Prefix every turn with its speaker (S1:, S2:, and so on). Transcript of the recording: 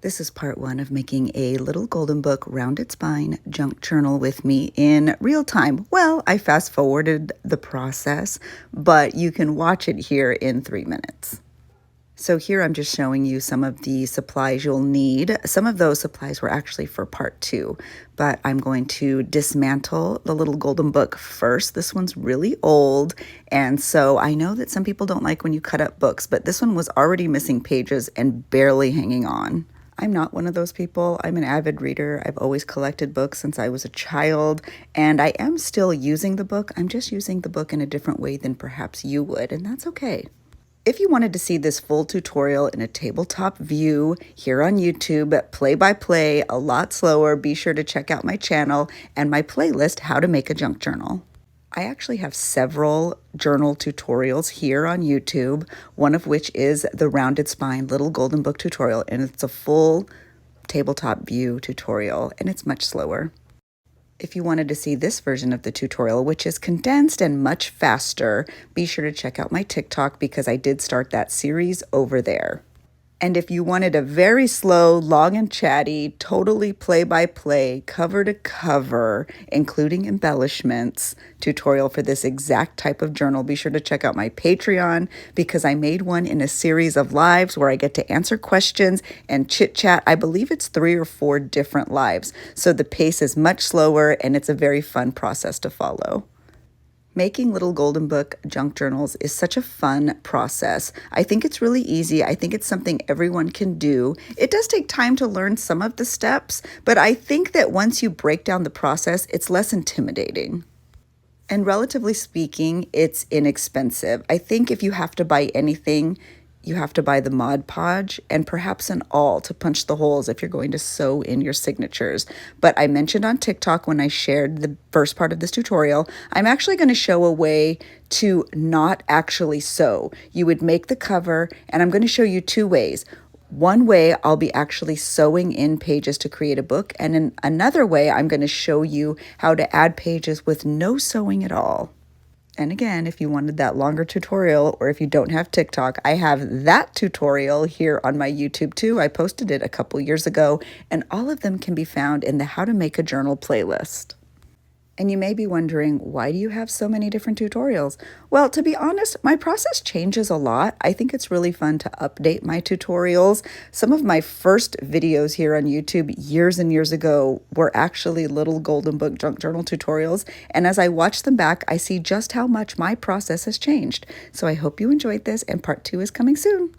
S1: This is part one of making a little golden book rounded spine junk journal with me in real time. Well, I fast forwarded the process, but you can watch it here in 3 minutes. So here I'm just showing you some of the supplies you'll need. Some of those supplies were actually for part two, but I'm going to dismantle the little golden book first. This one's really old, and so I know that some people don't like when you cut up books, but this one was already missing pages and barely hanging on. I'm not one of those people. I'm an avid reader. I've always collected books since I was a child, and I am still using the book. I'm just using the book in a different way than perhaps you would, and that's okay. If you wanted to see this full tutorial in a tabletop view here on YouTube, play by play, a lot slower, be sure to check out my channel and my playlist, How to Make a Junk Journal. I actually have several journal tutorials here on YouTube, one of which is the Rounded Spine Little Golden Book tutorial, and it's a full tabletop view tutorial, and it's much slower. If you wanted to see this version of the tutorial, which is condensed and much faster, be sure to check out my TikTok because I did start that series over there. And if you wanted a very slow, long and chatty, totally play-by-play, cover-to-cover, including embellishments, tutorial for this exact type of journal, be sure to check out my Patreon because I made one in a series of lives where I get to answer questions and chit-chat. I believe it's 3 or 4 different lives, so the pace is much slower and it's a very fun process to follow. Making little golden book junk journals is such a fun process. I think it's really easy. I think it's something everyone can do. It does take time to learn some of the steps, but I think that once you break down the process, it's less intimidating. And relatively speaking, it's inexpensive. I think if you have to buy anything, you have to buy the Mod Podge and perhaps an awl to punch the holes if you're going to sew in your signatures. But I mentioned on TikTok when I shared the first part of this tutorial, I'm actually going to show a way to not actually sew. You would make the cover, and I'm going to show you 2 ways. One way, I'll be actually sewing in pages to create a book, and in another way, I'm going to show you how to add pages with no sewing at all. And again, if you wanted that longer tutorial, or if you don't have TikTok, I have that tutorial here on my YouTube too. I posted it a couple years ago, and all of them can be found in the How to Make a Journal playlist. And you may be wondering, why do you have so many different tutorials? Well, to be honest, my process changes a lot. I think it's really fun to update my tutorials. Some of my first videos here on YouTube years and years ago were actually little golden book junk journal tutorials. And as I watch them back, I see just how much my process has changed. So I hope you enjoyed this, and part 2 is coming soon.